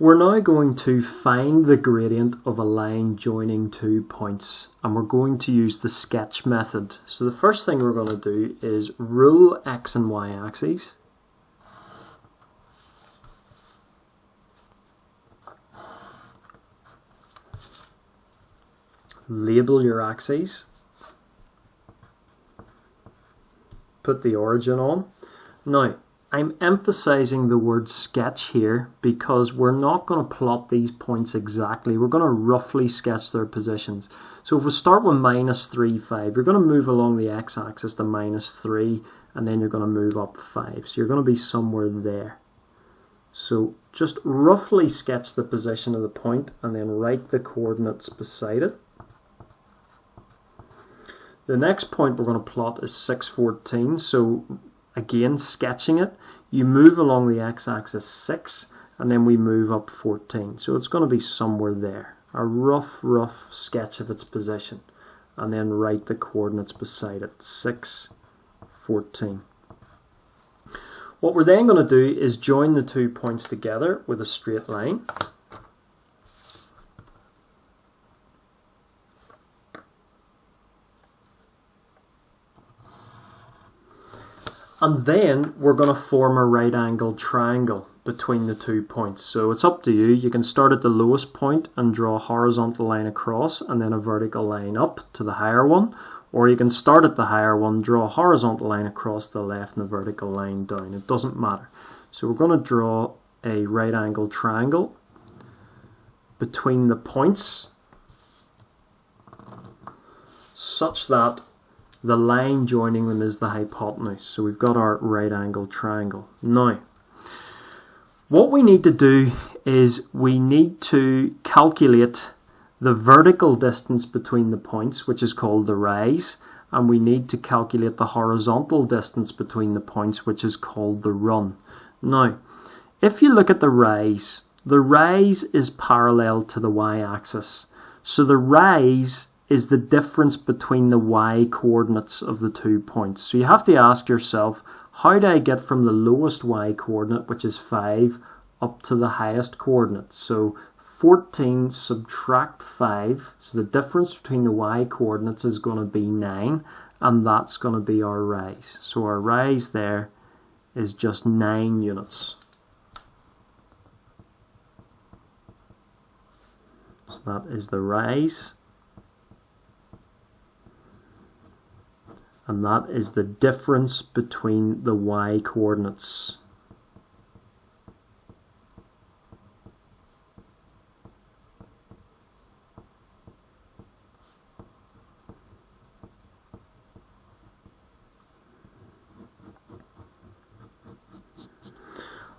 We're now going to find the gradient of a line joining 2 points, and we're going to use the sketch method. So the first thing we're going to do is rule x and y axes. Label your axes. Put the origin on. Now, I'm emphasizing the word sketch here because we're not going to plot these points exactly. We're going to roughly sketch their positions. So if we start with -3, 5, you're going to move along the x-axis to -3, and then you're going to move up 5. So you're going to be somewhere there. So just roughly sketch the position of the point and then write the coordinates beside it. The next point we're going to plot is 6, 14. So again, sketching it, you move along the x-axis 6 and then we move up 14. So it's going to be somewhere there. A rough sketch of its position. And then write the coordinates beside it. 6, 14. What we're then going to do is join the 2 points together with a straight line. And then we're going to form a right angled triangle between the 2 points. So it's up to you. You can start at the lowest point and draw a horizontal line across and then a vertical line up to the higher one. Or you can start at the higher one, draw a horizontal line across the left and a vertical line down. It doesn't matter. So we're going to draw a right angled triangle between the points such that the line joining them is the hypotenuse. So we've got our right angled triangle. Now, what we need to do is we need to calculate the vertical distance between the points, which is called the rise, and we need to calculate the horizontal distance between the points, which is called the run. Now, if you look at the rise is parallel to the y-axis. So the rise is the difference between the y coordinates of the 2 points. So you have to ask yourself, how do I get from the lowest y coordinate, which is 5, up to the highest coordinate? So 14 subtract 5, so the difference between the y coordinates is going to be 9, and that's going to be our rise. So our rise there is just 9 units. So that is the rise. And that is the difference between the y coordinates.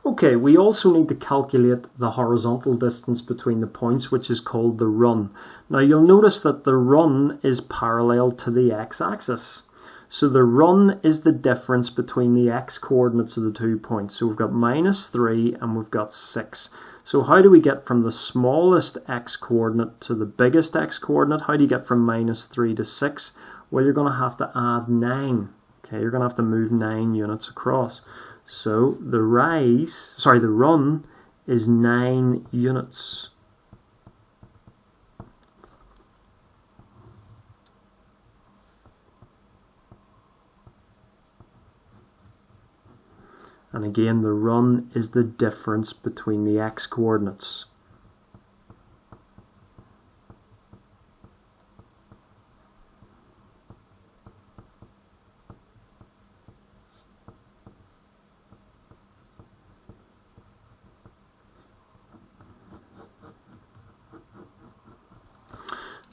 Okay, we also need to calculate the horizontal distance between the points, which is called the run. Now you'll notice that the run is parallel to the x-axis. So the run is the difference between the x coordinates of the 2 points. So we've got -3 and we've got 6. So how do we get from the smallest x coordinate to the biggest x coordinate? How do you get from -3 to 6? Well, you're going to have to add 9. Okay, you're going to have to move 9 units across. So the run is 9 units. And again, the run is the difference between the x coordinates.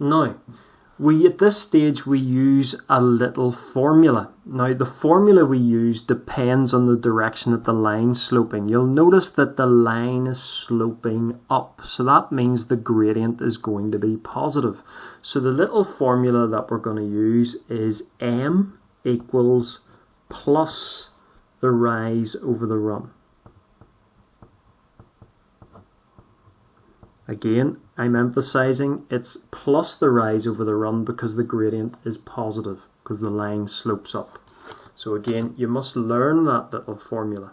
Now, at this stage we use a little formula. Now the formula we use depends on the direction that the line's sloping. You'll notice that the line is sloping up, so that means the gradient is going to be positive. So the little formula that we're going to use is m equals plus the rise over the run. Again, I'm emphasizing it's plus the rise over the run because the gradient is positive, because the line slopes up. So again, you must learn that little formula.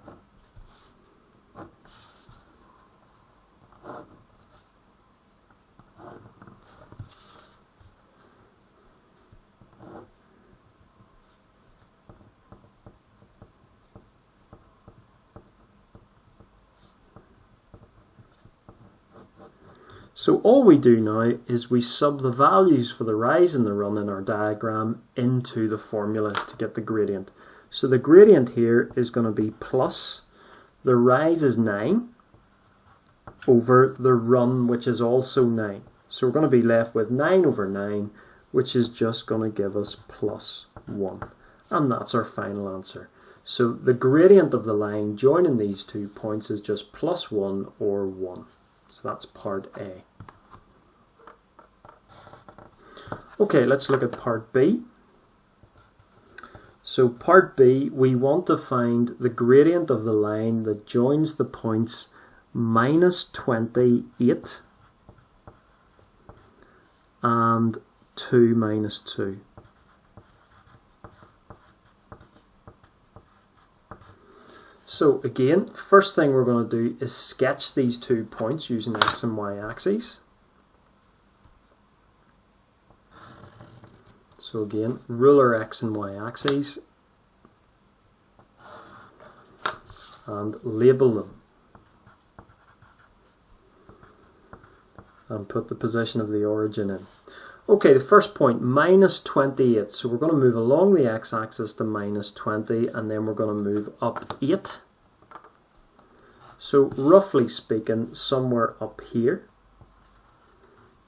So all we do now is we sub the values for the rise and the run in our diagram into the formula to get the gradient. So the gradient here is going to be plus the rise is 9 over the run, which is also 9. So we're going to be left with 9 over 9, which is just going to give us plus 1. And that's our final answer. So the gradient of the line joining these 2 points is just plus 1 or 1. So that's part A. Okay, let's look at part B. So part B, we want to find the gradient of the line that joins the points minus 28 and 2 minus 2. So again, first thing we're going to do is sketch these 2 points using x and y axes. So again, ruler x and y axes and label them. And put the position of the origin in. Okay, the first point, minus 28. So we're going to move along the x-axis to minus 20, and then we're going to move up 8. So roughly speaking, somewhere up here.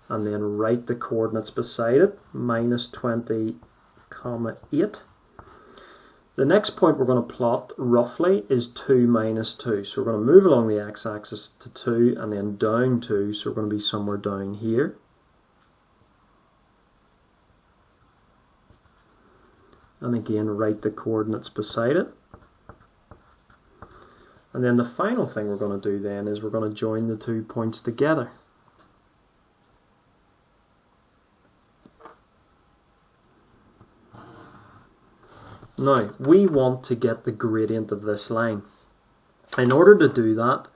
And then write the coordinates beside it, minus 20, comma 8. The next point we're going to plot roughly is 2 minus 2. So we're going to move along the x-axis to 2 and then down 2. So we're going to be somewhere down here. And again, write the coordinates beside it. And then the final thing we're going to do then is we're going to join the 2 points together. Now, we want to get the gradient of this line. In order to do that,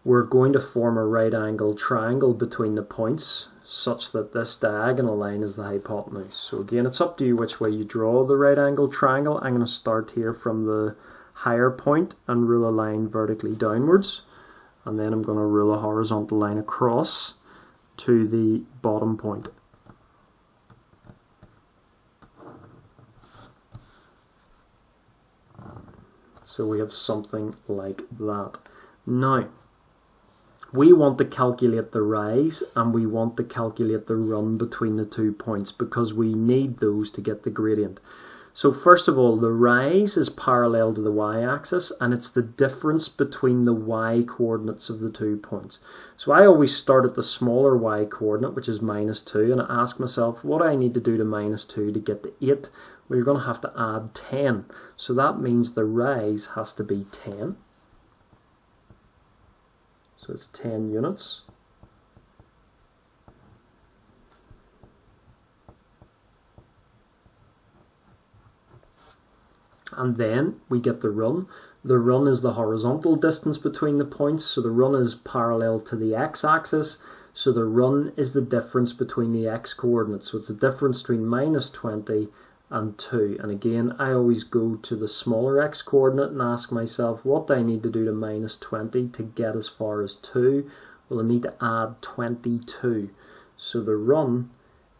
we're going to form a right angle triangle between the points such that this diagonal line is the hypotenuse. So again, it's up to you which way you draw the right angle triangle. I'm going to start here from the higher point and rule a line vertically downwards. And then I'm going to rule a horizontal line across to the bottom point. So we have something like that. Now, we want to calculate the rise and we want to calculate the run between the 2 points because we need those to get the gradient. So first of all, the rise is parallel to the y-axis and it's the difference between the y coordinates of the 2 points. So I always start at the smaller y coordinate, which is minus 2, and I ask myself, what do I need to do to minus 2 to get the 8? Well, you're going to have to add 10. So that means the rise has to be 10. So it's 10 units. And then we get the run. The run is the horizontal distance between the points, so the run is parallel to the x-axis. So the run is the difference between the x coordinates. So it's the difference between minus 20 and 2. And again, I always go to the smaller x coordinate and ask myself, what do I need to do to minus 20 to get as far as 2? Well, I need to add 22. So the run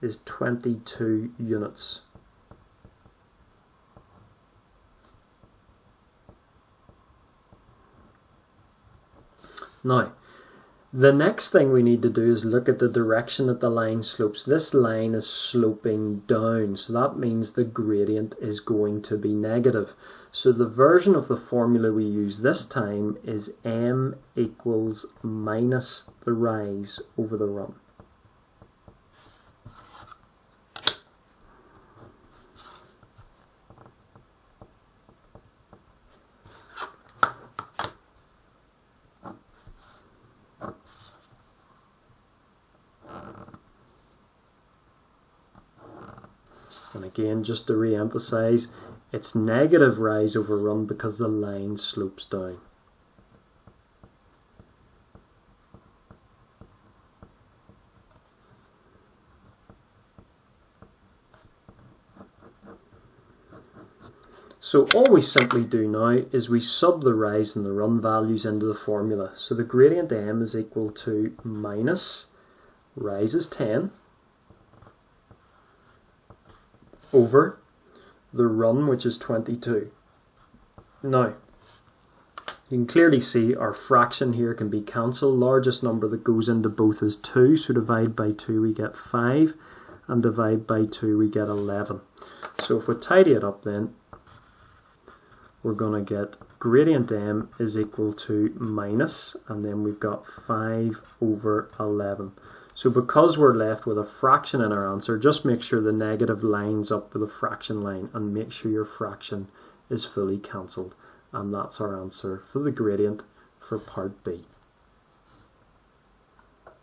is 22 units. Now, the next thing we need to do is look at the direction that the line slopes. This line is sloping down, so that means the gradient is going to be negative. So the version of the formula we use this time is m equals minus the rise over the run. And again, just to re-emphasize, it's negative rise over run because the line slopes down. So all we simply do now is we sub the rise and the run values into the formula. So the gradient m is equal to minus rise is 10 over the run, which is 22. Now, you can clearly see our fraction here can be cancelled. Largest number that goes into both is 2, so divide by 2 we get 5, and divide by 2 we get 11. So if we tidy it up then, we're going to get gradient m is equal to minus, and then we've got 5 over 11. So because we're left with a fraction in our answer, just make sure the negative lines up with the fraction line, and make sure your fraction is fully cancelled. And that's our answer for the gradient for part B.